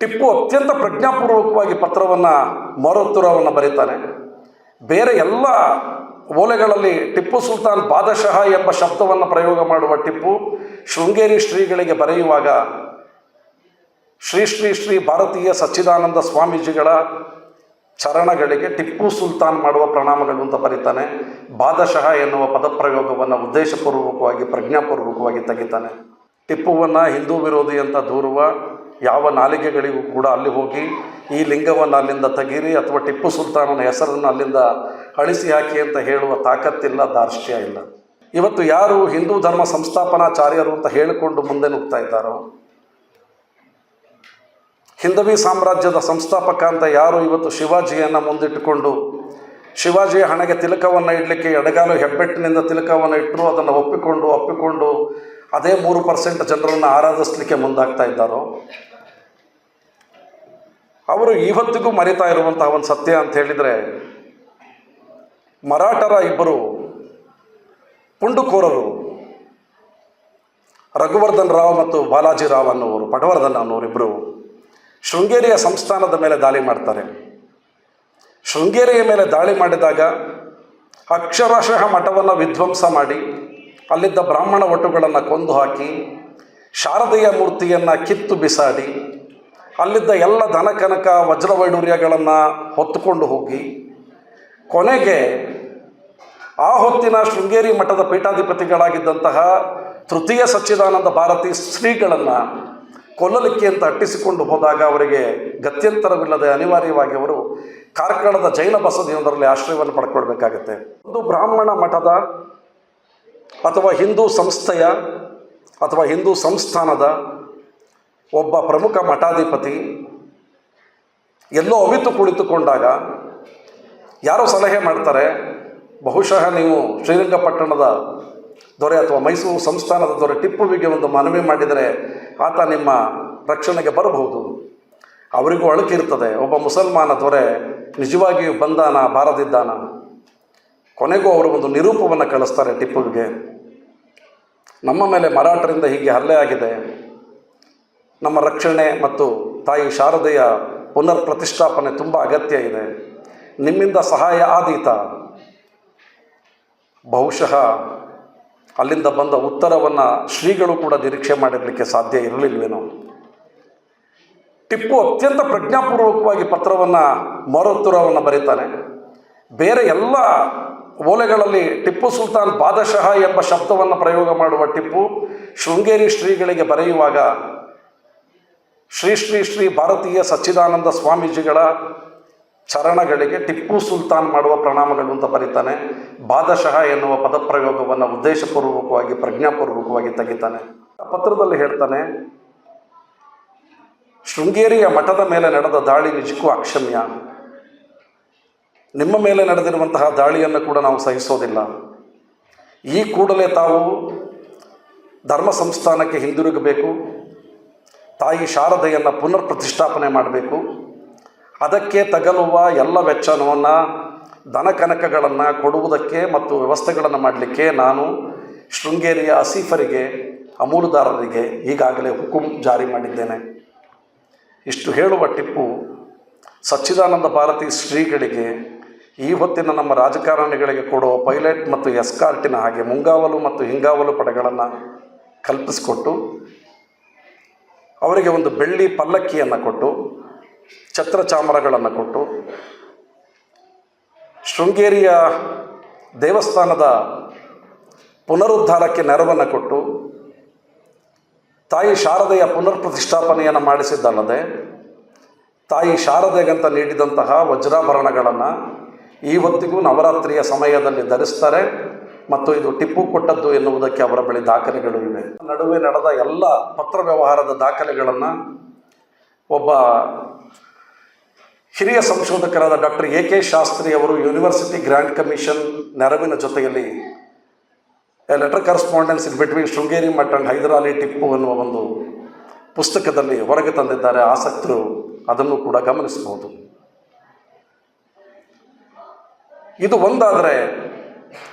ಟಿಪ್ಪು ಅತ್ಯಂತ ಪ್ರಜ್ಞಾಪೂರ್ವಕವಾಗಿ ಪತ್ರವನ್ನು ಮೊರತುರವನ್ನು ಬರೀತಾನೆ. ಬೇರೆ ಎಲ್ಲ ಓಲೆಗಳಲ್ಲಿ ಟಿಪ್ಪು ಸುಲ್ತಾನ್ ಬಾದಶಃ ಎಂಬ ಶಬ್ದವನ್ನು ಪ್ರಯೋಗ ಮಾಡುವ ಟಿಪ್ಪು ಶೃಂಗೇರಿ ಶ್ರೀಗಳಿಗೆ ಬರೆಯುವಾಗ ಶ್ರೀ ಶ್ರೀ ಶ್ರೀ ಭಾರತೀಯ ಸಚ್ಚಿದಾನಂದ ಸ್ವಾಮೀಜಿಗಳ ಚರಣಗಳಿಗೆ ಟಿಪ್ಪು ಸುಲ್ತಾನ್ ಮಾಡುವ ಪ್ರಣಾಮಗಳು ಅಂತ ಬರೀತಾನೆ. ಬಾದಶಃ ಎನ್ನುವ ಪದಪ್ರಯೋಗವನ್ನು ಉದ್ದೇಶಪೂರ್ವಕವಾಗಿ ಪ್ರಜ್ಞಾಪೂರ್ವಕವಾಗಿ ತೆಗಿತಾನೆ. ಟಿಪ್ಪುವನ್ನು ಹಿಂದೂ ವಿರೋಧಿ ಅಂತ ದೂರುವ ಯಾವ ನಾಲಿಗೆಗಳಿಗೂ ಕೂಡ ಅಲ್ಲಿ ಹೋಗಿ ಈ ಲಿಂಗವನ್ನು ಅಲ್ಲಿಂದ ತೆಗೀರಿ ಅಥವಾ ಟಿಪ್ಪು ಸುಲ್ತಾನನ ಹೆಸರನ್ನು ಅಲ್ಲಿಂದ ಅಳಿಸಿ ಹಾಕಿ ಅಂತ ಹೇಳುವ ತಾಕತ್ತಿಲ್ಲ, ದಾರ್ಷ್ಟ್ಯ ಇಲ್ಲ. ಇವತ್ತು ಯಾರು ಹಿಂದೂ ಧರ್ಮ ಸಂಸ್ಥಾಪನಾಚಾರ್ಯರು ಅಂತ ಹೇಳಿಕೊಂಡು ಮುಂದೆ ನುಗ್ತಾ ಇದ್ದಾರೋ, ಹಿಂದವಿ ಸಾಮ್ರಾಜ್ಯದ ಸಂಸ್ಥಾಪಕ ಅಂತ ಯಾರು ಇವತ್ತು ಶಿವಾಜಿಯನ್ನು ಮುಂದಿಟ್ಟುಕೊಂಡು ಶಿವಾಜಿಯ ಹಣೆಗೆ ತಿಲಕವನ್ನು ಇಡಲಿಕ್ಕೆ ಎಡಗಾಲು ಹೆಬ್ಬೆಟ್ಟಿನಿಂದ ತಿಲಕವನ್ನು ಇಟ್ಟರು, ಅದನ್ನು ಒಪ್ಪಿಕೊಂಡು ಅದೇ 3% ಜನರನ್ನು ಆರಾಧಿಸಲಿಕ್ಕೆ ಮುಂದಾಗ್ತಾ ಇದ್ದಾರೋ, ಅವರು ಇವತ್ತಿಗೂ ಮರಿತಾ ಇರುವಂತಹ ಒಂದು ಸತ್ಯ ಅಂತ ಹೇಳಿದರೆ, ಮರಾಠರ ಇಬ್ಬರು ಪುಂಡುಕೋರರು ರಘುವರ್ಧನ್ ರಾವ್ ಮತ್ತು ಬಾಲಾಜಿ ರಾವ್ ಅನ್ನೋರು, ಪಟವರ್ಧನ್ ಅನ್ನೋರಿಬ್ಬರು ಶೃಂಗೇರಿಯ ಸಂಸ್ಥಾನದ ಮೇಲೆ ದಾಳಿ ಮಾಡ್ತಾರೆ. ಶೃಂಗೇರಿಯ ಮೇಲೆ ದಾಳಿ ಮಾಡಿದಾಗ ಅಕ್ಷರಶಃ ಮಠವನ್ನು ವಿಧ್ವಂಸ ಮಾಡಿ ಅಲ್ಲಿದ್ದ ಬ್ರಾಹ್ಮಣ ಒಟುಗಳನ್ನು ಕೊಂದು ಹಾಕಿ ಶಾರದೆಯ ಮೂರ್ತಿಯನ್ನು ಕಿತ್ತು ಬಿಸಾಡಿ ಅಲ್ಲಿದ್ದ ಎಲ್ಲ ಧನಕನಕ ವಜ್ರವೈಡೂರ್ಯಗಳನ್ನು ಹೊತ್ತುಕೊಂಡು ಹೋಗಿ ಕೊನೆಗೆ ಆ ಹೊತ್ತಿನ ಶೃಂಗೇರಿ ಮಠದ ಪೀಠಾಧಿಪತಿಗಳಾಗಿದ್ದಂತಹ ತೃತೀಯ ಸಚ್ಚಿದಾನಂದ ಭಾರತಿ ಶ್ರೀಗಳನ್ನು ಕೊಲ್ಲಲಿಕ್ಕೆ ಅಂತ ಅಟ್ಟಿಸಿಕೊಂಡು ಹೋದಾಗ ಅವರಿಗೆ ಗತ್ಯಂತರವಿಲ್ಲದೆ ಅನಿವಾರ್ಯವಾಗಿ ಅವರು ಕಾರ್ಕಳದ ಜೈನ ಬಸದಿಯೊಂದರಲ್ಲಿ ಆಶ್ರಯವನ್ನು ಪಡ್ಕೊಳ್ಬೇಕಾಗತ್ತೆ. ಒಂದು ಬ್ರಾಹ್ಮಣ ಮಠದ ಅಥವಾ ಹಿಂದೂ ಸಂಸ್ಥೆಯ ಅಥವಾ ಹಿಂದೂ ಸಂಸ್ಥಾನದ ಒಬ್ಬ ಪ್ರಮುಖ ಮಠಾಧಿಪತಿ ಎಲ್ಲೋ ಅವಿತು ಕುಳಿತುಕೊಂಡಾಗ ಯಾರೋ ಸಲಹೆ ಮಾಡ್ತಾರೆ, ಬಹುಶಃ ನೀವು ಶ್ರೀರಂಗಪಟ್ಟಣದ ದೊರೆ ಅಥವಾ ಮೈಸೂರು ಸಂಸ್ಥಾನದ ದೊರೆ ಟಿಪ್ಪುವಿಗೆ ಒಂದು ಮನವಿ ಮಾಡಿದರೆ ಆತ ನಿಮ್ಮ ರಕ್ಷಣೆಗೆ ಬರಬಹುದು. ಅವರಿಗೂ ಅಳುಕಿರ್ತದೆ, ಒಬ್ಬ ಮುಸಲ್ಮಾನ ದೊರೆ ನಿಜವಾಗಿಯೂ ಬಂದಾನ ಬಾರದಿದ್ದಾನ. ಕೊನೆಗೂ ಅವರು ಒಂದು ನಿರೂಪವನ್ನು ಕಳಿಸ್ತಾರೆ ಟಿಪ್ಪುವಿಗೆ, ನಮ್ಮ ಮೇಲೆ ಮರಾಠರಿಂದ ಹೀಗೆ ಹಲ್ಲೆ ಆಗಿದೆ, ನಮ್ಮ ರಕ್ಷಣೆ ಮತ್ತು ತಾಯಿ ಶಾರದೆಯ ಪುನರ್ ಪ್ರತಿಷ್ಠಾಪನೆ ತುಂಬ ಅಗತ್ಯ ಇದೆ, ನಿಮ್ಮಿಂದ ಸಹಾಯ ಆದೀತ. ಬಹುಶಃ ಅಲ್ಲಿಂದ ಬಂದ ಉತ್ತರವನ್ನು ಶ್ರೀಗಳು ಕೂಡ ನಿರೀಕ್ಷೆ ಮಾಡಿರಲಿಕ್ಕೆ ಸಾಧ್ಯ ಇರಲಿಲ್ವೇನೋ. ಟಿಪ್ಪು ಅತ್ಯಂತ ಪ್ರಜ್ಞಾಪೂರ್ವಕವಾಗಿ ಪತ್ರವನ್ನು ಮೊರತುರವನ್ನು ಬರೀತಾನೆ. ಬೇರೆ ಎಲ್ಲ ಓಲೆಗಳಲ್ಲಿ ಟಿಪ್ಪು ಸುಲ್ತಾನ್ ಬಾದಶಃ ಎಂಬ ಶಬ್ದವನ್ನು ಪ್ರಯೋಗ ಮಾಡುವ ಟಿಪ್ಪು ಶೃಂಗೇರಿ ಶ್ರೀಗಳಿಗೆ ಬರೆಯುವಾಗ ಶ್ರೀ ಶ್ರೀ ಶ್ರೀ ಭಾರತೀಯ ಸಚ್ಚಿದಾನಂದ ಸ್ವಾಮೀಜಿಗಳ ಚರಣಗಳಿಗೆ ಟಿಪ್ಪು ಸುಲ್ತಾನ್ ಮಾಡುವ ಪ್ರಣಾಮಗಳು ಅಂತ ಬರೀತಾನೆ. ಬಾದಶಃ ಎನ್ನುವ ಪದಪ್ರಯೋಗವನ್ನು ಉದ್ದೇಶಪೂರ್ವಕವಾಗಿ ಪ್ರಜ್ಞಾಪೂರ್ವಕವಾಗಿ ತೆಗಿತಾನೆ. ಪತ್ರದಲ್ಲಿ ಹೇಳ್ತಾನೆ, ಶೃಂಗೇರಿಯ ಮಠದ ಮೇಲೆ ನಡೆದ ದಾಳಿ ನಿಜಕ್ಕೂ ಅಕ್ಷಮ್ಯ. ನಿಮ್ಮ ಮೇಲೆ ನಡೆದಿರುವಂತಹ ದಾಳಿಯನ್ನು ಕೂಡ ನಾವು ಸಹಿಸೋದಿಲ್ಲ. ಈ ಕೂಡಲೇ ತಾವು ಧರ್ಮ ಸಂಸ್ಥಾನಕ್ಕೆ ಹಿಂದಿರುಗಬೇಕು, ತಾಯಿ ಶಾರದೆಯನ್ನು ಪುನರ್ ಪ್ರತಿಷ್ಠಾಪನೆ ಮಾಡಬೇಕು. ಅದಕ್ಕೆ ತಗಲುವ ಎಲ್ಲ ವೆಚ್ಚವನ್ನು ಧನಕನಕಗಳನ್ನು ಕೊಡುವುದಕ್ಕೆ ಮತ್ತು ವ್ಯವಸ್ಥೆಗಳನ್ನು ಮಾಡಲಿಕ್ಕೆ ನಾನು ಶೃಂಗೇರಿಯ ಅಸೀಫರಿಗೆ ಅಮೂಲುದಾರರಿಗೆ ಈಗಾಗಲೇ ಹುಕುಂ ಜಾರಿ ಮಾಡಿದ್ದೇನೆ. ಇಷ್ಟು ಹೇಳುವ ಟಿಪ್ಪು ಸಚ್ಚಿದಾನಂದ ಭಾರತಿ ಶ್ರೀಗಳಿಗೆ ಈ ಹೊತ್ತಿನ ನಮ್ಮ ರಾಜಕಾರಣಿಗಳಿಗೆ ಕೊಡುವ ಪೈಲಟ್ ಮತ್ತು ಎಸ್ಕಾರ್ಟಿನ ಹಾಗೆ ಮುಂಗಾವಲು ಮತ್ತು ಹಿಂಗಾವಲು ಪಡೆಗಳನ್ನು ಕಲ್ಪಿಸಿಕೊಟ್ಟು ಅವರಿಗೆ ಒಂದು ಬೆಳ್ಳಿ ಪಲ್ಲಕ್ಕಿಯನ್ನು ಕೊಟ್ಟು ಛತ್ರ ಚಾಮರಗಳನ್ನು ಕೊಟ್ಟು ಶೃಂಗೇರಿಯ ದೇವಸ್ಥಾನದ ಪುನರುದ್ಧಾರಕ್ಕೆ ನೆರವನ್ನು ಕೊಟ್ಟು ತಾಯಿ ಶಾರದೆಯ ಪುನರ್ ಪ್ರತಿಷ್ಠಾಪನೆಯನ್ನು ಮಾಡಿಸಿದ್ದಲ್ಲದೆ ತಾಯಿ ಶಾರದೆಗಂತ ನೀಡಿದಂತಹ ವಜ್ರಾಭರಣಗಳನ್ನು ಈ ಹೊತ್ತಿಗೂ ನವರಾತ್ರಿಯ ಸಮಯದಲ್ಲಿ ಧರಿಸ್ತಾರೆ ಮತ್ತು ಇದು ಟಿಪ್ಪು ಕೊಟ್ಟದ್ದು ಎನ್ನುವುದಕ್ಕೆ ಅವರ ಬಳಿ ದಾಖಲೆಗಳು ಇವೆ. ನಡುವೆ ನಡೆದ ಎಲ್ಲ ಪತ್ರ ವ್ಯವಹಾರದ ದಾಖಲೆಗಳನ್ನು ಒಬ್ಬ ಹಿರಿಯ ಸಂಶೋಧಕರಾದ ಡಾಕ್ಟರ್ ಎ ಕೆ ಶಾಸ್ತ್ರಿ ಅವರು ಯೂನಿವರ್ಸಿಟಿ ಗ್ರ್ಯಾಂಟ್ ಕಮಿಷನ್ ನೆರವಿನ ಜೊತೆಯಲ್ಲಿ a letter correspondence in between Sringeri Math and Hyder Ali Tipu ಎನ್ನುವ ಒಂದು ಪುಸ್ತಕದಲ್ಲಿ ಹೊರಗೆ ತಂದಿದ್ದಾರೆ. ಆಸಕ್ತರು ಅದನ್ನು ಕೂಡ ಗಮನಿಸಬಹುದು. ಇದು ಒಂದಾದರೆ,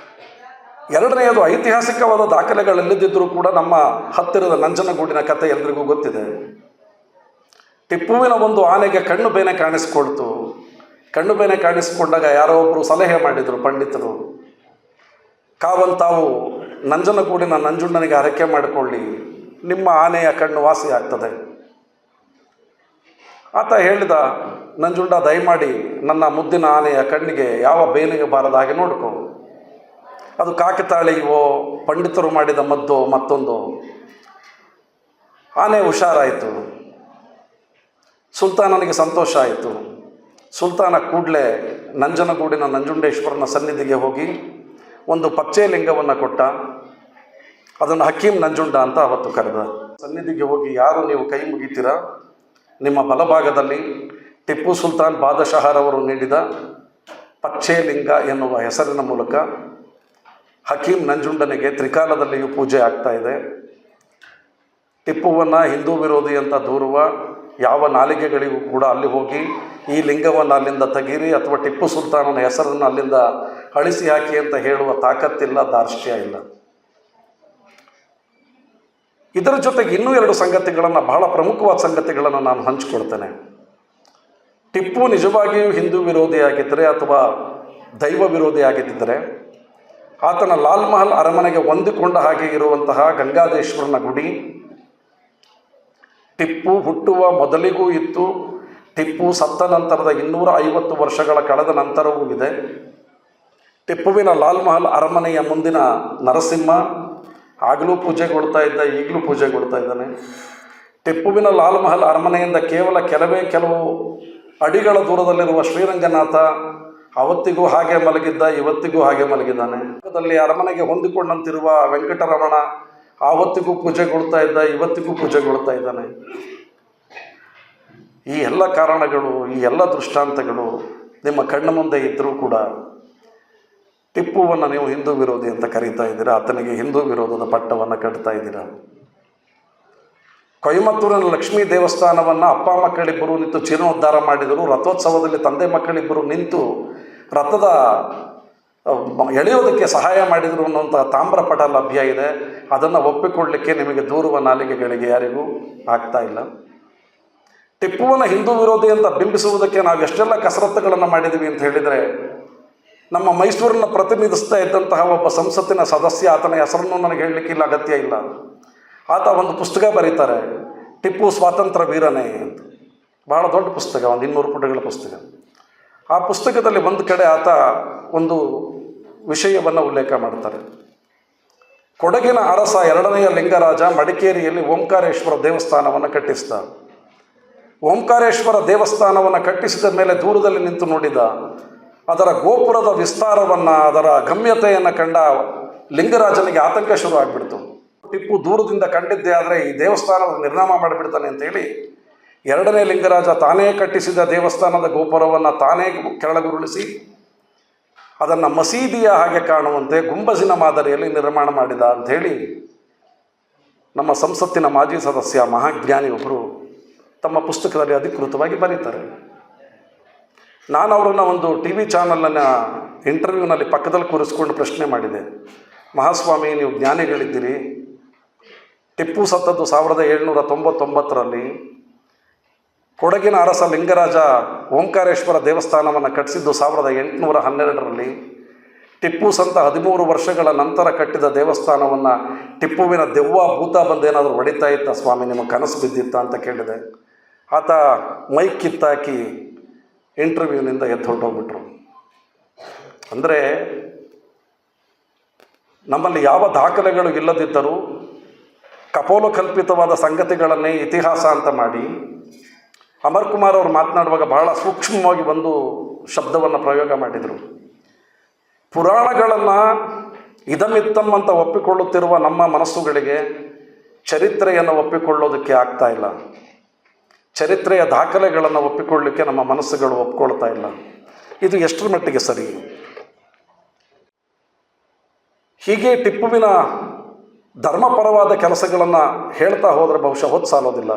ಎರಡನೆಯದು ಐತಿಹಾಸಿಕವಾದ ದಾಖಲೆಗಳಿಲ್ಲದಿದ್ದರೂ ಕೂಡ ನಮ್ಮ ಹತ್ತಿರದ ನಂಜನಗೂಡಿನ ಕಥೆ ಎಲ್ರಿಗೂ ಗೊತ್ತಿದೆ. ಟಿಪ್ಪುವಿನ ಒಂದು ಆನೆಗೆ ಕಣ್ಣು ಬೇನೆ ಕಾಣಿಸ್ಕೊಳ್ತು. ಕಣ್ಣು ಬೇನೆ ಕಾಣಿಸ್ಕೊಂಡಾಗ ಯಾರೋ ಒಬ್ಬರು ಸಲಹೆ ಮಾಡಿದರು ಪಂಡಿತರು, ತಾವು ನಂಜನಗೂಡಿನ ನಂಜುಂಡನಿಗೆ ಹರಕೆ ಮಾಡಿಕೊಳ್ಳಿ, ನಿಮ್ಮ ಆನೆಯ ಕಣ್ಣು ವಾಸಿ ಆಗ್ತದೆ. ಆತ ಹೇಳಿದ, ನಂಜುಂಡ ದಯಮಾಡಿ ನನ್ನ ಮುದ್ದಿನ ಆನೆಯ ಕಣ್ಣಿಗೆ ಯಾವ ಬೇನೆಗೆ ಬಾರದ ಹಾಗೆ ನೋಡ್ಕೋ. ಅದು ಕಾಕತಾಳೀಯವೋ ಪಂಡಿತರು ಮಾಡಿದ ಮದ್ದೋ ಮತ್ತೊಂದು. ಆನೆ ಹುಷಾರಾಯಿತು. ಸುಲ್ತಾನನಿಗೆ ಸಂತೋಷ ಆಯಿತು. ಸುಲ್ತಾನ ಕೂಡಲೇ ನಂಜನಗೂಡಿನ ನಂಜುಂಡೇಶ್ವರನ ಸನ್ನಿಧಿಗೆ ಹೋಗಿ ಒಂದು ಪಚ್ಚೆ ಲಿಂಗವನ್ನು ಕೊಟ್ಟ. ಅದನ್ನು ಹಕೀಂ ನಂಜುಂಡ ಅಂತ ಅವತ್ತು ಕರೆದ. ಸನ್ನಿಧಿಗೆ ಹೋಗಿ, ಯಾರು ನೀವು ಕೈ ಮುಗಿತೀರಾ, ನಿಮ್ಮ ಬಲಭಾಗದಲ್ಲಿ ಟಿಪ್ಪು ಸುಲ್ತಾನ್ ಬಾದಶಾಹರವರು ನೀಡಿದ ಪಚ್ಚೆ ಲಿಂಗ ಎನ್ನುವ ಹೆಸರಿನ ಮೂಲಕ ಹಕೀಂ ನಂಜುಂಡನಿಗೆ ತ್ರಿಕಾಲದಲ್ಲಿಯೂ ಪೂಜೆ ಆಗ್ತಾ ಇದೆ. ಟಿಪ್ಪುವನ್ನು ಹಿಂದೂ ವಿರೋಧಿ ಅಂತ ದೂರುವ ಯಾವ ನಾಲಿಗೆಗಳಿಗೂ ಕೂಡ ಅಲ್ಲಿ ಹೋಗಿ ಈ ಲಿಂಗವನ್ನು ಅಲ್ಲಿಂದ ತೆಗೀರಿ ಅಥವಾ ಟಿಪ್ಪು ಸುಲ್ತಾನನ ಹೆಸರನ್ನು ಅಲ್ಲಿಂದ ಅಳಿಸಿ ಹಾಕಿ ಅಂತ ಹೇಳುವ ತಾಕತ್ತಿಲ್ಲ, ದಾರ್ಷ್ಟ್ಯ ಇಲ್ಲ. ಇದರ ಜೊತೆಗೆ ಇನ್ನೂ 2 ಸಂಗತಿಗಳನ್ನು, ಬಹಳ ಪ್ರಮುಖವಾದ ಸಂಗತಿಗಳನ್ನು ನಾನು ಹಂಚಿಕೊಳ್ತೇನೆ. ಟಿಪ್ಪು ನಿಜವಾಗಿಯೂ ಹಿಂದೂ ವಿರೋಧಿಯಾಗಿದ್ದರೆ ಅಥವಾ ದೈವ ವಿರೋಧಿಯಾಗಿದ್ದರೆ ಆತನ ಲಾಲ್ ಮಹಲ್ ಅರಮನೆಗೆ ಹೊಂದಿಕೊಂಡ ಹಾಗೆ ಇರುವಂತಹ ಗಂಗಾಧೇಶ್ವರನ ಗುಡಿ ಟಿಪ್ಪು ಹುಟ್ಟುವ ಮೊದಲಿಗೂ ಇತ್ತು, ಟಿಪ್ಪು ಸತ್ತ ನಂತರದ 250 ವರ್ಷಗಳ ಕಳೆದ ನಂತರವೂ ಇದೆ. ಟಿಪ್ಪುವಿನ ಲಾಲ್ ಮಹಲ್ ಅರಮನೆಯ ಮುಂದಿನ ನರಸಿಂಹ ಆಗಲೂ ಪೂಜೆಗೊಳ್ತಾ ಇದ್ದ, ಈಗಲೂ ಪೂಜೆಗೊಳ್ತಾ ಇದ್ದಾನೆ. ಟಿಪ್ಪುವಿನ ಲಾಲ್ ಮಹಲ್ ಅರಮನೆಯಿಂದ ಕೇವಲ ಕೆಲವು ಅಡಿಗಳ ದೂರದಲ್ಲಿರುವ ಶ್ರೀರಂಗನಾಥ ಅವತ್ತಿಗೂ ಹಾಗೆ ಮಲಗಿದ್ದ, ಇವತ್ತಿಗೂ ಹಾಗೆ ಮಲಗಿದ್ದಾನೆ. ಅದರಲ್ಲಿ ಅರಮನೆಗೆ ಹೊಂದಿಕೊಂಡಂತಿರುವ ವೆಂಕಟರಮಣ ಆವತ್ತಿಗೂ ಪೂಜೆಗೊಳ್ತಾ ಇದ್ದ, ಇವತ್ತಿಗೂ ಪೂಜೆಗೊಳ್ತಾ ಇದ್ದಾನೆ. ಈ ಎಲ್ಲ ಕಾರಣಗಳು, ಈ ಎಲ್ಲ ದೃಷ್ಟಾಂತಗಳು ನಿಮ್ಮ ಕಣ್ಣ ಮುಂದೆ ಇದ್ದರೂ ಕೂಡ ಟಿಪ್ಪುವನ್ನು ನೀವು ಹಿಂದೂ ವಿರೋಧಿ ಅಂತ ಕರೀತಾ ಇದ್ದೀರಾ, ಆತನಿಗೆ ಹಿಂದೂ ವಿರೋಧದ ಪಟ್ಟವನ್ನು ಕಟ್ತಾ ಇದ್ದೀರಾ. ಕೊಯಮತ್ತೂರಿನ ಲಕ್ಷ್ಮೀ ದೇವಸ್ಥಾನವನ್ನು ಅಪ್ಪ ಮಕ್ಕಳಿಬ್ಬರು ನಿಂತು ಜೀರ್ಣೋದ್ಧಾರ ಮಾಡಿದರು. ರಥೋತ್ಸವದಲ್ಲಿ ತಂದೆ ಮಕ್ಕಳಿಬ್ಬರು ನಿಂತು ರಥದ ಎಳೆಯೋದಕ್ಕೆ ಸಹಾಯ ಮಾಡಿದರು ಅನ್ನುವಂಥ ತಾಮ್ರಪಟ ಲಭ್ಯ ಇದೆ. ಅದನ್ನು ಒಪ್ಪಿಕೊಳ್ಳಲಿಕ್ಕೆ ನಿಮಗೆ ದೂರುವ ನಾಲಿಗೆಗಳಿಗೆ ಯಾರಿಗೂ ಆಗ್ತಾ ಇಲ್ಲ. ಟಿಪ್ಪುವನ್ನು ಹಿಂದೂ ವಿರೋಧಿ ಅಂತ ಬಿಂಬಿಸುವುದಕ್ಕೆ ನಾವು ಎಷ್ಟೆಲ್ಲ ಕಸರತ್ತುಗಳನ್ನು ಮಾಡಿದ್ದೀವಿ ಅಂತ ಹೇಳಿದರೆ, ನಮ್ಮ ಮೈಸೂರನ್ನು ಪ್ರತಿನಿಧಿಸ್ತಾ ಇದ್ದಂತಹ ಒಬ್ಬ ಸಂಸತ್ತಿನ ಸದಸ್ಯ, ಆತನ ಹೆಸರನ್ನು ನನಗೆ ಹೇಳಲಿಕ್ಕಿಲ್ಲ, ಅಗತ್ಯ ಇಲ್ಲ. ಆತ ಒಂದು ಪುಸ್ತಕ ಬರೀತಾರೆ, ಟಿಪ್ಪು ಸ್ವಾತಂತ್ರ್ಯ ವೀರನೇ ಅಂತ. ಬಹಳ ದೊಡ್ಡ ಪುಸ್ತಕ, ಒಂದು 200 ಪುಟಗಳ ಪುಸ್ತಕ. ಆ ಪುಸ್ತಕದಲ್ಲಿ ಒಂದು ಕಡೆ ಆತ ಒಂದು ವಿಷಯವನ್ನು ಉಲ್ಲೇಖ ಮಾಡ್ತಾರೆ. ಕೊಡಗಿನ ಅರಸ 2ನೆಯ ಲಿಂಗರಾಜ ಮಡಿಕೇರಿಯಲ್ಲಿ ಓಂಕಾರೇಶ್ವರ ದೇವಸ್ಥಾನವನ್ನು ಕಟ್ಟಿಸಿದ. ಓಂಕಾರೇಶ್ವರ ದೇವಸ್ಥಾನವನ್ನು ಕಟ್ಟಿಸಿದ ಮೇಲೆ ದೂರದಲ್ಲಿ ನಿಂತು ನೋಡಿದ. ಅದರ ಗೋಪುರದ ವಿಸ್ತಾರವನ್ನು, ಅದರ ಗಮ್ಯತೆಯನ್ನು ಕಂಡ ಲಿಂಗರಾಜನಿಗೆ ಆತಂಕ ಶುರು ಆಗಿಬಿಡ್ತು. ಟಿಪ್ಪು ದೂರದಿಂದ ಕಂಡಿದ್ದೇ ಆದರೆ ಈ ದೇವಸ್ಥಾನದ ನಿರ್ನಾಮ ಮಾಡಿಬಿಡ್ತಾನೆ ಅಂತೇಳಿ 2ನೇ ಲಿಂಗರಾಜ ತಾನೇ ಕಟ್ಟಿಸಿದ ದೇವಸ್ಥಾನದ ಗೋಪುರವನ್ನು ತಾನೇ ಕೆಳಗುರುಳಿಸಿ ಅದನ್ನು ಮಸೀದಿಯ ಹಾಗೆ ಕಾಣುವಂತೆ ಗುಂಬಜಿನ ಮಾದರಿಯಲ್ಲಿ ನಿರ್ಮಾಣ ಮಾಡಿದ ಅಂಥೇಳಿ ನಮ್ಮ ಸಂಸತ್ತಿನ ಮಾಜಿ ಸದಸ್ಯ ಮಹಾಜ್ಞಾನಿ ಒಬ್ಬರು ತಮ್ಮ ಪುಸ್ತಕದಲ್ಲಿ ಅಧಿಕೃತವಾಗಿ ಬರೀತಾರೆ. ನಾನು ಅವರನ್ನು ಒಂದು TV ಚಾನಲನ್ನು ಇಂಟರ್ವ್ಯೂನಲ್ಲಿ ಪಕ್ಕದಲ್ಲಿ ಕೂರಿಸ್ಕೊಂಡು ಪ್ರಶ್ನೆ ಮಾಡಿದೆ, ಮಹಾಸ್ವಾಮಿ ನೀವು ಜ್ಞಾನಿಗಳಿದ್ದೀರಿ, ಟಿಪ್ಪು ಸತ್ತದ್ದು 1799ರಲ್ಲಿ, ಕೊಡಗಿನ ಅರಸ ಲಿಂಗರಾಜ ಓಂಕಾರೇಶ್ವರ ದೇವಸ್ಥಾನವನ್ನು ಕಟ್ಟಿಸಿದ್ದು 1812ರಲ್ಲಿ, ಟಿಪ್ಪು ಸಂತ 13 ವರ್ಷಗಳ ನಂತರ ಕಟ್ಟಿದ ದೇವಸ್ಥಾನವನ್ನು ಟಿಪ್ಪುವಿನ ದೆವ್ವ ಭೂತ ಬಂದೇನಾದರೂ ಹೊಡಿತಾ ಇತ್ತ ಸ್ವಾಮಿ, ನಿಮ್ಮ ಕನಸು ಬಿದ್ದಿತ್ತ ಅಂತ ಕೇಳಿದೆ. ಆತ ಮೈಕ್ ಕಿತ್ತಾಕಿ ಇಂಟರ್ವ್ಯೂನಿಂದ ಎದ್ದು ಹೊರಟೋಗ್ಬಿಟ್ರು. ಅಂದರೆ ನಮ್ಮಲ್ಲಿ ಯಾವ ದಾಖಲೆಗಳು ಇಲ್ಲದಿದ್ದರೂ ಕಪೋಲಕಲ್ಪಿತವಾದ ಸಂಗತಿಗಳನ್ನೇ ಇತಿಹಾಸ ಅಂತ ಮಾಡಿ, ಅಮರ್ ಕುಮಾರ್ ಅವರು ಮಾತನಾಡುವಾಗ ಬಹಳ ಸೂಕ್ಷ್ಮವಾಗಿ ಒಂದು ಶಬ್ದವನ್ನು ಪ್ರಯೋಗ ಮಾಡಿದರು. ಪುರಾಣಗಳನ್ನು ಇದಮಿತ್ತಮ್ ಅಂತ ಒಪ್ಪಿಕೊಳ್ಳುತ್ತಿರುವ ನಮ್ಮ ಮನಸ್ಸುಗಳಿಗೆ ಚರಿತ್ರೆಯನ್ನು ಒಪ್ಪಿಕೊಳ್ಳೋದಕ್ಕೆ ಆಗ್ತಾ ಇಲ್ಲ. ಚರಿತ್ರೆಯ ದಾಖಲೆಗಳನ್ನು ಒಪ್ಪಿಕೊಳ್ಳಲಿಕ್ಕೆ ನಮ್ಮ ಮನಸ್ಸುಗಳು ಒಪ್ಕೊಳ್ತಾ ಇಲ್ಲ. ಇದು ಎಷ್ಟರ ಮಟ್ಟಿಗೆ ಸರಿ? ಹೀಗೆ ಟಿಪ್ಪುವಿನ ಧರ್ಮಪರವಾದ ಕೆಲಸಗಳನ್ನು ಹೇಳ್ತಾ ಹೋದರೆ ಬಹುಶಃ ಹೊತ್ತು ಸಾಲೋದಿಲ್ಲ.